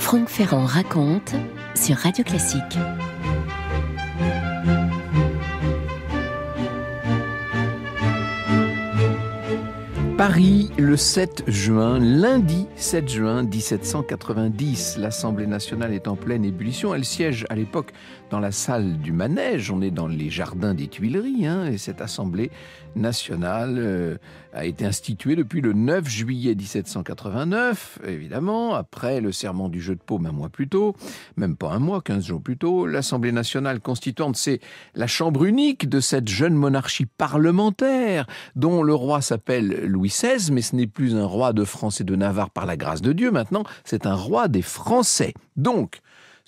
Franck Ferrand raconte sur Radio Classique. Paris, le 7 juin, lundi 7 juin 1790. L'Assemblée nationale est en pleine ébullition. Elle siège à l'époque dans la salle du Manège. On est dans les jardins des Tuileries. Et cette Assemblée nationale a été instituée depuis le 9 juillet 1789. Évidemment, après le serment du jeu de paume un mois plus tôt, même pas un mois, 15 jours plus tôt, l'Assemblée nationale constituante, c'est la chambre unique de cette jeune monarchie parlementaire dont le roi s'appelle Louis XVI, mais ce n'est plus un roi de France et de Navarre par la grâce de Dieu. Maintenant, c'est un roi des Français. Donc,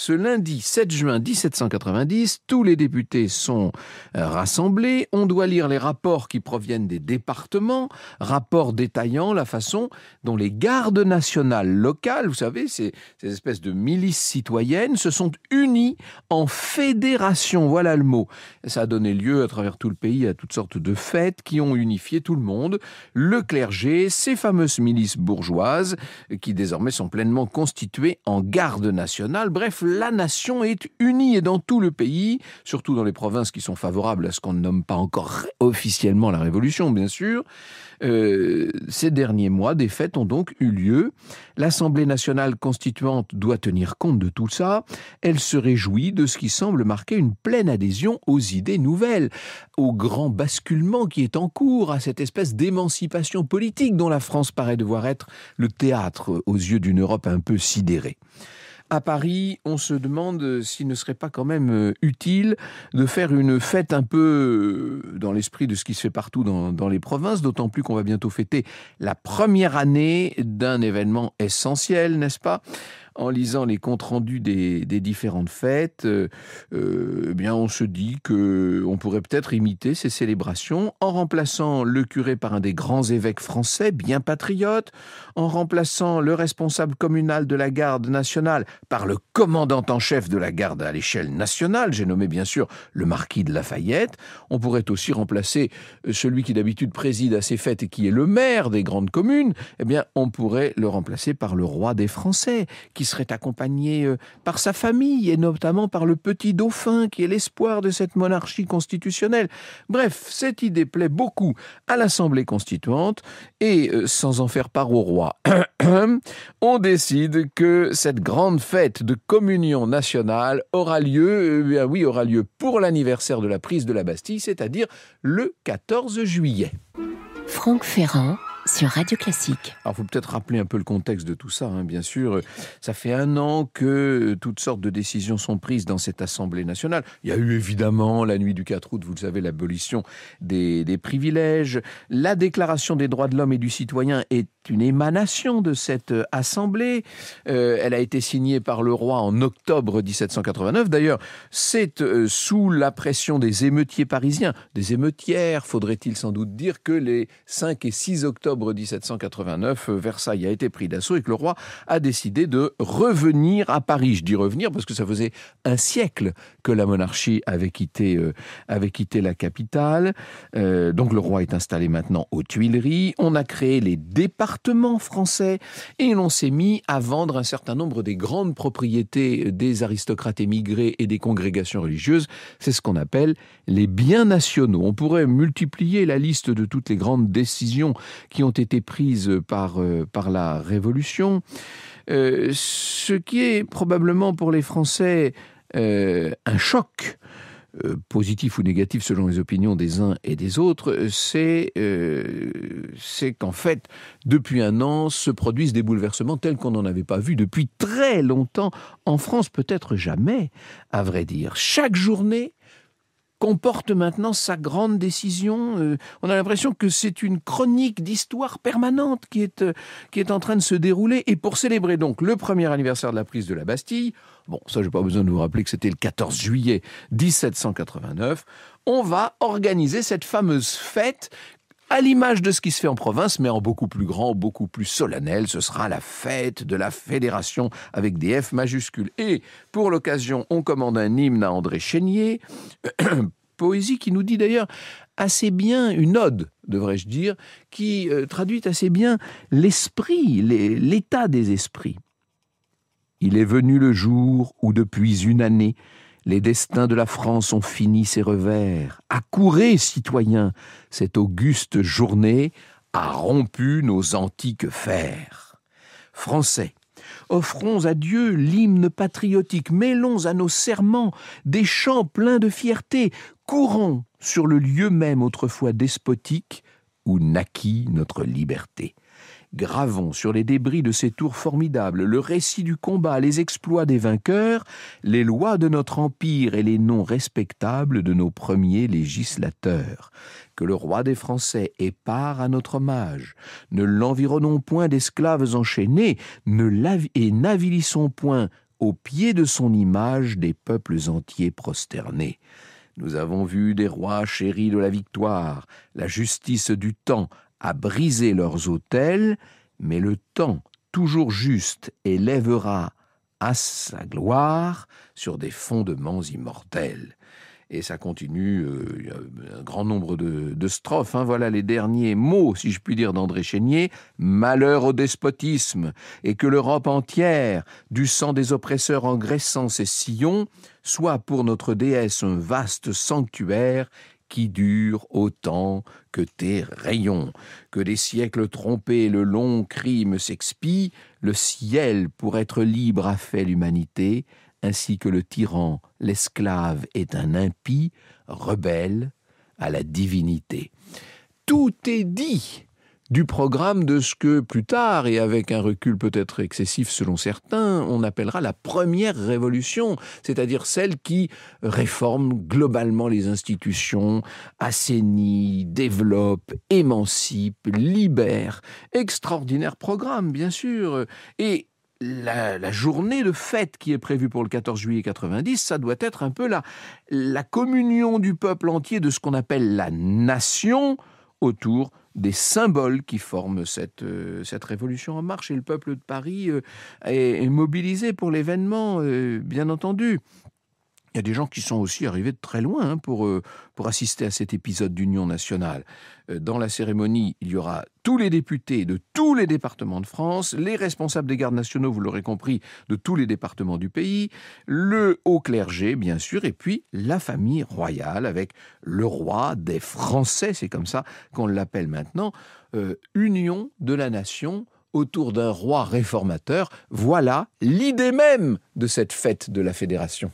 ce lundi 7 juin 1790, tous les députés sont rassemblés. On doit lire les rapports qui proviennent des départements, rapports détaillant la façon dont les gardes nationales locales, vous savez, ces espèces de milices citoyennes, se sont unies en fédération, voilà le mot. Ça a donné lieu à travers tout le pays à toutes sortes de fêtes qui ont unifié tout le monde, le clergé, ces fameuses milices bourgeoises qui désormais sont pleinement constituées en garde nationale. Bref, la nation est unie et dans tout le pays, surtout dans les provinces qui sont favorables à ce qu'on ne nomme pas encore officiellement la Révolution, bien sûr. Ces derniers mois, des fêtes ont donc eu lieu. L'Assemblée nationale constituante doit tenir compte de tout ça. Elle se réjouit de ce qui semble marquer une pleine adhésion aux idées nouvelles, au grand basculement qui est en cours, à cette espèce d'émancipation politique dont la France paraît devoir être le théâtre aux yeux d'une Europe un peu sidérée. À Paris, on se demande s'il ne serait pas quand même utile de faire une fête un peu dans l'esprit de ce qui se fait partout dans les provinces, d'autant plus qu'on va bientôt fêter la première année d'un événement essentiel, n'est-ce pas ? En lisant les comptes rendus des différentes fêtes, bien on se dit qu'on pourrait peut-être imiter ces célébrations en remplaçant le curé par un des grands évêques français, bien patriote, en remplaçant le responsable communal de la garde nationale par le commandant en chef de la garde à l'échelle nationale, j'ai nommé bien sûr le marquis de Lafayette. On pourrait aussi remplacer celui qui d'habitude préside à ces fêtes et qui est le maire des grandes communes. Eh bien, on pourrait le remplacer par le roi des Français, qui serait accompagné par sa famille et notamment par le petit dauphin qui est l'espoir de cette monarchie constitutionnelle. Bref, cette idée plaît beaucoup à l'Assemblée constituante et sans en faire part au roi, on décide que cette grande fête de communion nationale aura lieu, aura lieu pour l'anniversaire de la prise de la Bastille, c'est-à-dire le 14 juillet. Franck Ferrand sur Radio Classique. Alors, il faut peut-être rappeler un peu le contexte de tout ça, bien sûr. Ça fait un an que toutes sortes de décisions sont prises dans cette Assemblée nationale. Il y a eu évidemment, la nuit du 4 août, vous le savez, l'abolition des privilèges. La Déclaration des droits de l'homme et du citoyen est une émanation de cette Assemblée. Elle a été signée par le roi en octobre 1789. D'ailleurs, c'est sous la pression des émeutiers parisiens, des émeutières, faudrait-il sans doute dire, que les 5 et 6 octobre 1789, Versailles a été pris d'assaut et que le roi a décidé de revenir à Paris. Je dis revenir parce que ça faisait un siècle que la monarchie avait quitté la capitale. Donc le roi est installé maintenant aux Tuileries. On a créé les départements français et on s'est mis à vendre un certain nombre des grandes propriétés des aristocrates émigrés et des congrégations religieuses. C'est ce qu'on appelle les biens nationaux. On pourrait multiplier la liste de toutes les grandes décisions qui ont été prises par la Révolution. Ce qui est probablement pour les Français un choc, positif ou négatif selon les opinions des uns et des autres, c'est qu'en fait, depuis un an, se produisent des bouleversements tels qu'on n'en avait pas vu depuis très longtemps, en France peut-être jamais, à vrai dire. Chaque journée comporte maintenant sa grande décision. On a l'impression que c'est une chronique d'histoire permanente qui est en train de se dérouler. Et pour célébrer donc le premier anniversaire de la prise de la Bastille, bon, ça j'ai pas besoin de vous rappeler que c'était le 14 juillet 1789, on va organiser cette fameuse fête à l'image de ce qui se fait en province, mais en beaucoup plus grand, beaucoup plus solennel. Ce sera la fête de la Fédération avec des F majuscules. Et pour l'occasion, on commande un hymne à André Chénier, poésie qui nous dit d'ailleurs assez bien, une ode, devrais-je dire, qui traduit assez bien l'esprit, l'état des esprits. Il est venu le jour où, depuis une année, les destins de la France ont fini ses revers. Accourez, citoyens, cette auguste journée a rompu nos antiques fers. Français, offrons à Dieu l'hymne patriotique, mêlons à nos serments des chants pleins de fierté, courons sur le lieu même autrefois despotique où naquit notre liberté. Gravons sur les débris de ces tours formidables le récit du combat, les exploits des vainqueurs, les lois de notre empire et les noms respectables de nos premiers législateurs. Que le roi des Français ait part à notre hommage. Ne l'environnons point d'esclaves enchaînés, et n'avilissons point au pied de son image des peuples entiers prosternés. Nous avons vu des rois chéris de la victoire, la justice du temps a brisé leurs autels, mais le temps, toujours juste, élèvera à sa gloire sur des fondements immortels. Et ça continue, il y a un grand nombre de strophes. Voilà les derniers mots, si je puis dire, d'André Chénier. Malheur au despotisme, et que l'Europe entière, du sang des oppresseurs engraissant ses sillons, soit pour notre déesse un vaste sanctuaire qui dure autant que tes rayons. Que des siècles trompés le long crime s'expie, le ciel pour être libre a fait l'humanité, ainsi que le tyran, l'esclave est un impie, rebelle à la divinité. Tout est dit du programme de ce que plus tard, et avec un recul peut-être excessif selon certains, on appellera la première révolution, c'est-à-dire celle qui réforme globalement les institutions, assainit, développe, émancipe, libère. Extraordinaire programme, bien sûr. Et la journée de fête qui est prévue pour le 14 juillet 90, ça doit être un peu la communion du peuple entier de ce qu'on appelle la nation autour des symboles qui forment cette révolution en marche. Et le peuple de Paris est mobilisé pour l'événement, bien entendu. Il y a des gens qui sont aussi arrivés de très loin pour assister à cet épisode d'union nationale. Dans la cérémonie, il y aura tous les députés de tous les départements de France, les responsables des gardes nationaux, vous l'aurez compris, de tous les départements du pays, le haut clergé, bien sûr, et puis la famille royale avec le roi des Français, c'est comme ça qu'on l'appelle maintenant, union de la nation autour d'un roi réformateur. Voilà l'idée même de cette fête de la Fédération.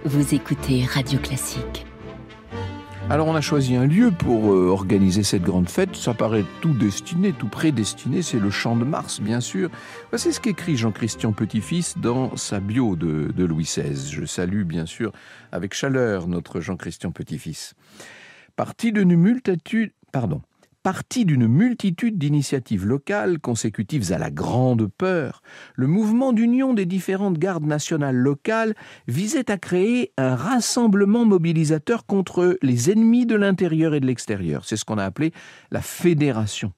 Vous écoutez Radio Classique. Alors on a choisi un lieu pour organiser cette grande fête. Ça paraît tout destiné, tout prédestiné. C'est le Champ de Mars, bien sûr. Voici ce qu'écrit Jean-Christian Petit-Fils dans sa bio de Louis XVI. Je salue bien sûr avec chaleur notre Jean-Christian Petit-Fils. Parti d'une multitude d'initiatives locales consécutives à la grande peur, le mouvement d'union des différentes gardes nationales locales visait à créer un rassemblement mobilisateur contre les ennemis de l'intérieur et de l'extérieur. C'est ce qu'on a appelé la Fédération.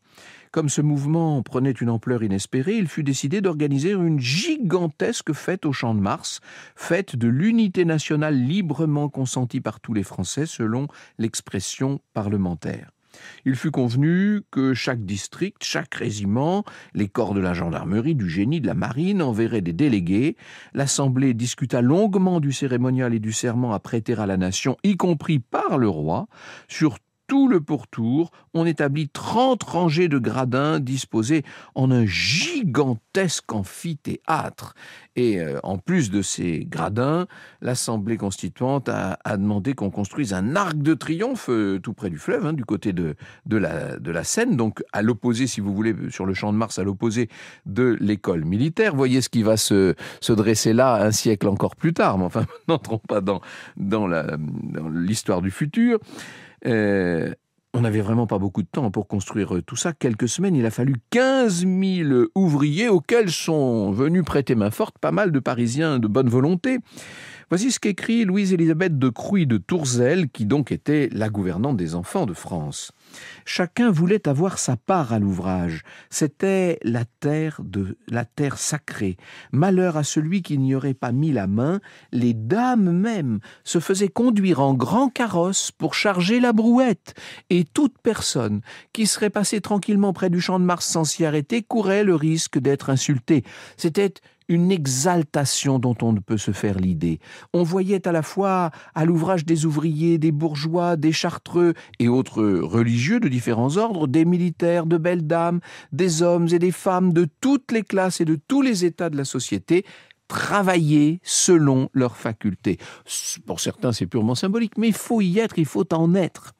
Comme ce mouvement prenait une ampleur inespérée, il fut décidé d'organiser une gigantesque fête au Champ de Mars, fête de l'unité nationale librement consentie par tous les Français selon l'expression parlementaire. Il fut convenu que chaque district, chaque régiment, les corps de la gendarmerie, du génie, de la marine enverraient des délégués. L'Assemblée discuta longuement du cérémonial et du serment à prêter à la nation, y compris par le roi. Sur tout le pourtour, on établit 30 rangées de gradins disposés en un gigantesque amphithéâtre. Et en plus de ces gradins, l'Assemblée constituante a demandé qu'on construise un arc de triomphe tout près du fleuve, du côté de la Seine, donc à l'opposé, si vous voulez, sur le Champ de Mars, à l'opposé de l'école militaire. Voyez ce qui va se dresser là un siècle encore plus tard, mais enfin, n'entrons pas dans l'histoire du futur. On n'avait vraiment pas beaucoup de temps pour construire tout ça. Quelques semaines, il a fallu 15 000 ouvriers auxquels sont venus prêter main forte pas mal de Parisiens de bonne volonté. Voici ce qu'écrit Louise-Élisabeth de Crouy de Tourzel, qui donc était la gouvernante des enfants de France. Chacun voulait avoir sa part à l'ouvrage. C'était la terre sacrée. Malheur à celui qui n'y aurait pas mis la main. Les dames même se faisaient conduire en grand carrosse pour charger la brouette. Et toute personne qui serait passée tranquillement près du champ de Mars sans s'y arrêter courait le risque d'être insultée. C'était une exaltation dont on ne peut se faire l'idée. On voyait à la fois à l'ouvrage des ouvriers, des bourgeois, des chartreux et autres religieux de différents ordres, des militaires, de belles dames, des hommes et des femmes de toutes les classes et de tous les états de la société, travailler selon leurs facultés. Pour certains, c'est purement symbolique, mais il faut y être, il faut en être.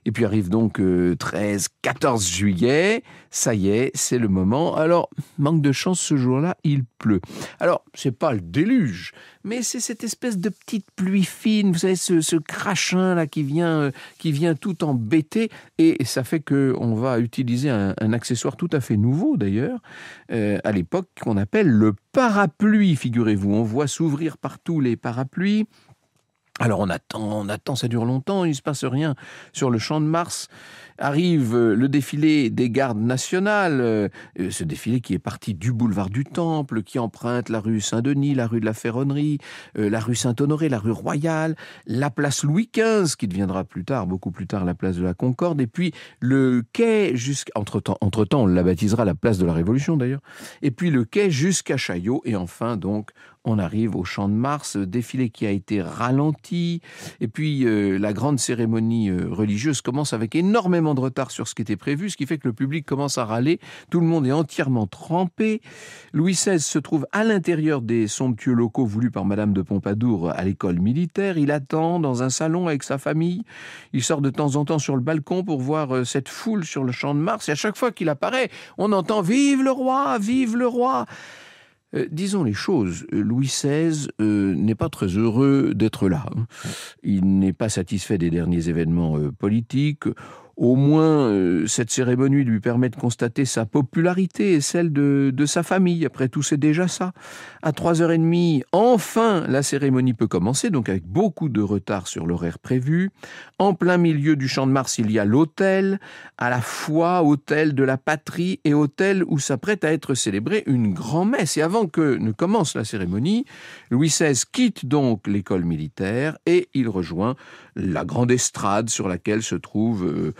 Et puis arrive donc 13-14 juillet, ça y est, c'est le moment. Alors, manque de chance, ce jour-là, il pleut. Alors, c'est pas le déluge, mais c'est cette espèce de petite pluie fine, vous savez, ce crachin là qui vient tout embêter, et ça fait qu'on va utiliser un accessoire tout à fait nouveau d'ailleurs, à l'époque, qu'on appelle le parapluie, figurez-vous. On voit s'ouvrir partout les parapluies. Alors on attend, ça dure longtemps, il ne se passe rien. Sur le champ de Mars arrive le défilé des gardes nationales, ce défilé qui est parti du boulevard du Temple, qui emprunte la rue Saint-Denis, la rue de la Ferronnerie, la rue Saint-Honoré, la rue Royale, la place Louis XV, qui deviendra beaucoup plus tard, la place de la Concorde, et puis le quai entre-temps, on la baptisera la place de la Révolution d'ailleurs, et puis le quai jusqu'à Chaillot, et enfin donc on arrive au champ de Mars, défilé qui a été ralenti, et puis la grande cérémonie religieuse commence avec énormément de retard sur ce qui était prévu, ce qui fait que le public commence à râler, tout le monde est entièrement trempé. Louis XVI se trouve à l'intérieur des somptueux locaux voulus par Madame de Pompadour à l'école militaire, il attend dans un salon avec sa famille, il sort de temps en temps sur le balcon pour voir cette foule sur le champ de Mars, et à chaque fois qu'il apparaît, on entend « Vive le roi, vive le roi !» Disons les choses, Louis XVI n'est pas très heureux d'être là. Il n'est pas satisfait des derniers événements politiques. Au moins, cette cérémonie lui permet de constater sa popularité et celle de sa famille. Après tout, c'est déjà ça. À 3h30, enfin, la cérémonie peut commencer, donc avec beaucoup de retard sur l'horaire prévu. En plein milieu du champ de Mars, il y a l'autel, à la fois autel de la patrie et autel où s'apprête à être célébrée une grand-messe. Et avant que ne commence la cérémonie, Louis XVI quitte donc l'école militaire et il rejoint la grande estrade sur laquelle se trouve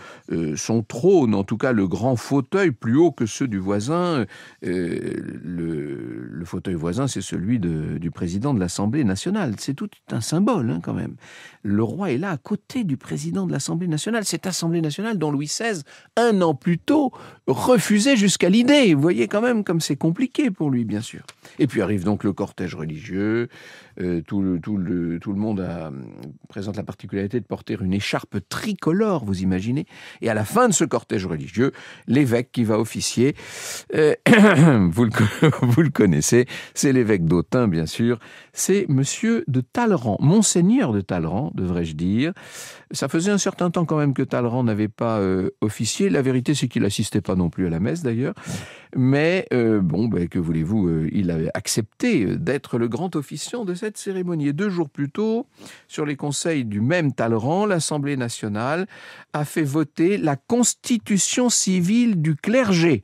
son trône, en tout cas le grand fauteuil plus haut que ceux du voisin. Le fauteuil voisin, c'est celui du président de l'Assemblée nationale. C'est tout un symbole quand même. Le roi est là à côté du président de l'Assemblée nationale. Cette Assemblée nationale dont Louis XVI, un an plus tôt, refusait jusqu'à l'idée. Vous voyez quand même comme c'est compliqué pour lui, bien sûr. Et puis arrive donc le cortège religieux. Tout le monde présente la particularité de porter une écharpe tricolore, vous imaginez. Et à la fin de ce cortège religieux, l'évêque qui va officier, vous le connaissez, c'est l'évêque d'Autun, bien sûr, c'est monsieur de Talleyrand, monseigneur de Talleyrand, devrais-je dire. Ça faisait un certain temps quand même que Talleyrand n'avait pas officié. La vérité, c'est qu'il n'assistait pas non plus à la messe, d'ailleurs. Mais que voulez-vous, il avait accepté d'être le grand officiant de cette cérémonie. Et 2 jours plus tôt, sur les conseils du même Talleyrand, l'Assemblée nationale a fait voter la constitution civile du clergé.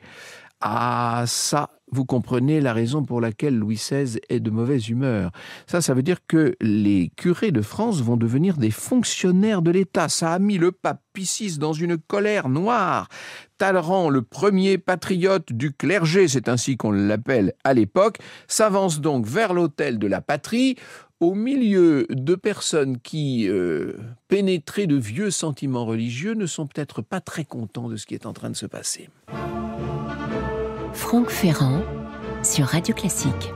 Ah, ça, vous comprenez la raison pour laquelle Louis XVI est de mauvaise humeur. Ça veut dire que les curés de France vont devenir des fonctionnaires de l'État. Ça a mis le pape Pie VI dans une colère noire. Talleyrand, le premier patriote du clergé, c'est ainsi qu'on l'appelle à l'époque, s'avance donc vers l'autel de la patrie, au milieu de personnes qui, pénétrées de vieux sentiments religieux, ne sont peut-être pas très contents de ce qui est en train de se passer. Franck Ferrand sur Radio Classique.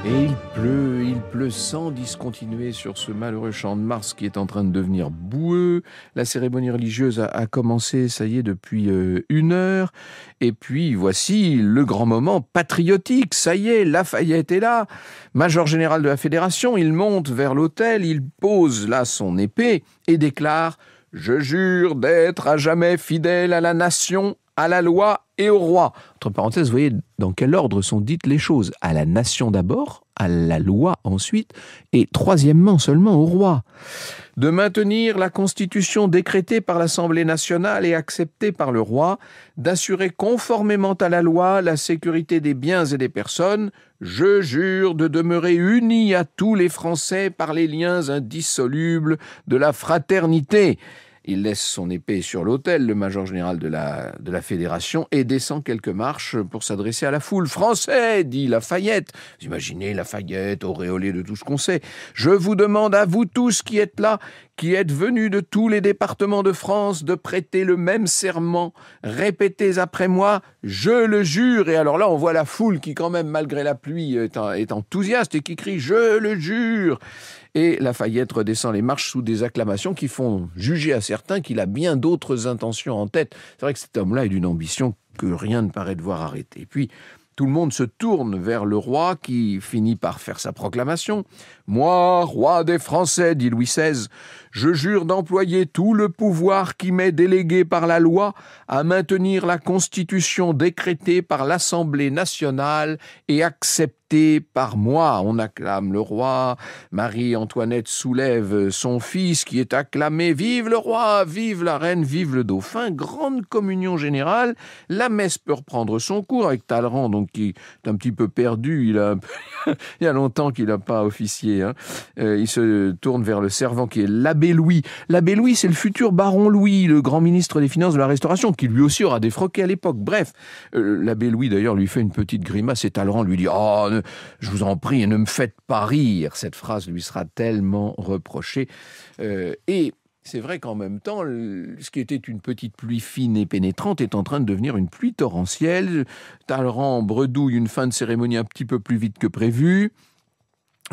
Et il pleut sans discontinuer sur ce malheureux champ de Mars qui est en train de devenir boueux. La cérémonie religieuse a commencé, ça y est, depuis 1 heure. Et puis voici le grand moment patriotique. Ça y est, Lafayette est là, major général de la Fédération. Il monte vers l'autel, il pose là son épée et déclare « Je jure d'être à jamais fidèle à la nation, à la loi et au roi. Entre parenthèses, vous voyez dans quel ordre sont dites les choses. À la nation d'abord, à la loi ensuite, et troisièmement seulement au roi. De maintenir la Constitution décrétée par l'Assemblée nationale et acceptée par le roi, d'assurer conformément à la loi la sécurité des biens et des personnes. Je jure de demeurer uni à tous les Français par les liens indissolubles de la fraternité. Il laisse son épée sur l'autel, le major général de la Fédération, et descend quelques marches pour s'adresser à la foule. « Français !» dit Lafayette. Vous imaginez Lafayette, auréolé de tout ce qu'on sait. « Je vous demande à vous tous qui êtes là, qui êtes venus de tous les départements de France, de prêter le même serment. Répétez après moi, je le jure. » Et alors là, on voit la foule qui, quand même, malgré la pluie, est enthousiaste et qui crie « Je le jure !» Et Lafayette redescend les marches sous des acclamations qui font juger à certains qu'il a bien d'autres intentions en tête. C'est vrai que cet homme-là est d'une ambition que rien ne paraît devoir arrêter. Et puis, tout le monde se tourne vers le roi qui finit par faire sa proclamation. « Moi, roi des Français, dit Louis XVI, je jure d'employer tout le pouvoir qui m'est délégué par la loi à maintenir la Constitution décrétée par l'Assemblée nationale et acceptée par moi. » On acclame le roi. Marie-Antoinette soulève son fils qui est acclamé. « Vive le roi, vive la reine, vive le dauphin !» Grande communion générale. La messe peut reprendre son cours avec Talleyrand, donc qui est un petit peu perdu. Il y a longtemps qu'il n'a pas officié. Il se tourne vers le servant qui est l'abbé Louis. L'abbé Louis, c'est le futur baron Louis, le grand ministre des Finances de la Restauration, qui lui aussi aura défroqué à l'époque. Bref, l'abbé Louis d'ailleurs lui fait une petite grimace et Talleyrand lui dit « Oh, je vous en prie, ne me faites pas rire !» Cette phrase lui sera tellement reprochée. Et c'est vrai qu'en même temps, ce qui était une petite pluie fine et pénétrante est en train de devenir une pluie torrentielle. Talleyrand bredouille une fin de cérémonie un petit peu plus vite que prévu.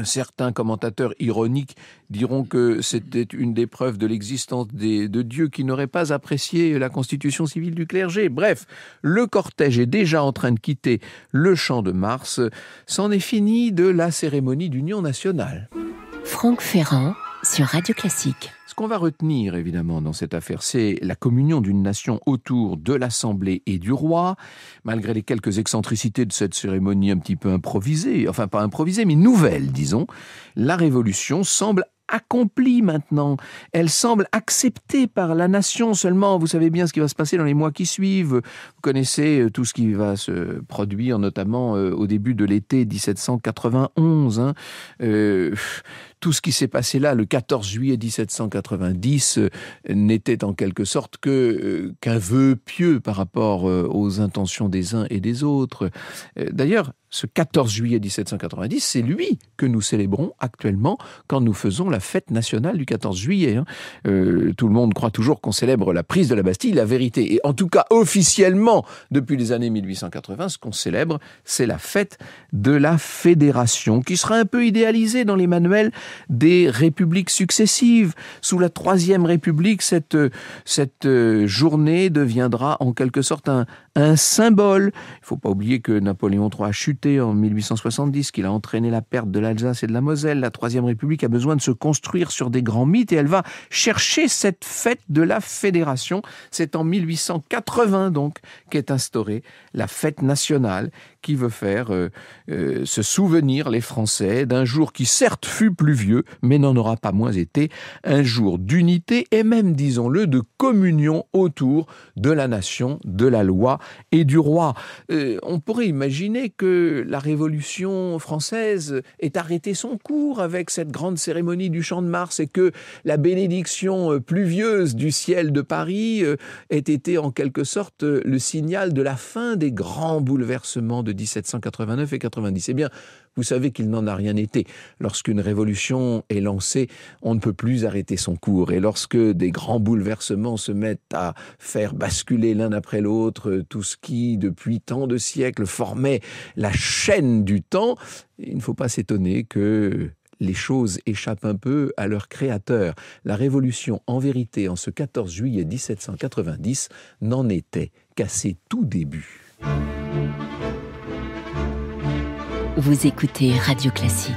Certains commentateurs ironiques diront que c'était une des preuves de l'existence de Dieu qui n'aurait pas apprécié la constitution civile du clergé. Bref, le cortège est déjà en train de quitter le Champ de Mars. C'en est fini de la cérémonie d'union nationale. Franck Ferrand sur Radio Classique. Ce qu'on va retenir, évidemment, dans cette affaire, c'est la communion d'une nation autour de l'Assemblée et du roi, malgré les quelques excentricités de cette cérémonie un petit peu improvisée, enfin pas improvisée, mais nouvelle, disons. La révolution semble accomplie maintenant. Elle semble acceptée par la nation seulement. Vous savez bien ce qui va se passer dans les mois qui suivent. Vous connaissez tout ce qui va se produire, notamment au début de l'été 1791. Tout ce qui s'est passé là, le 14 juillet 1790, n'était en quelque sorte qu'un vœu pieux par rapport aux intentions des uns et des autres. D'ailleurs, ce 14 juillet 1790, c'est lui que nous célébrons actuellement quand nous faisons la fête nationale du 14 juillet. Tout le monde croit toujours qu'on célèbre la prise de la Bastille. La vérité, et en tout cas officiellement, depuis les années 1880, ce qu'on célèbre, c'est la fête de la Fédération, qui sera un peu idéalisée dans les manuels des républiques successives. Sous la Troisième République, cette journée deviendra en quelque sorte un symbole. Il ne faut pas oublier que Napoléon III a chuté en 1870, qu'il a entraîné la perte de l'Alsace et de la Moselle. La Troisième République a besoin de se construire sur des grands mythes et elle va chercher cette fête de la Fédération. C'est en 1880 donc qu'est instaurée la fête nationale qui veut faire se souvenir les Français d'un jour qui certes fut pluvieux, mais n'en aura pas moins été un jour d'unité et même, disons-le, de communion autour de la nation, de la loi et du roi. On pourrait imaginer que la Révolution française ait arrêté son cours avec cette grande cérémonie du Champ de Mars et que la bénédiction pluvieuse du ciel de Paris ait été en quelque sorte le signal de la fin des grands bouleversements de 1789 et 90. Eh bien, vous savez qu'il n'en a rien été. Lorsqu'une révolution est lancée, on ne peut plus arrêter son cours. Et lorsque des grands bouleversements se mettent à faire basculer l'un après l'autre tout ce qui, depuis tant de siècles, formait la chaîne du temps, il ne faut pas s'étonner que les choses échappent un peu à leur créateur. La révolution, en vérité, en ce 14 juillet 1790, n'en était qu'à ses tout débuts. Vous écoutez Radio Classique.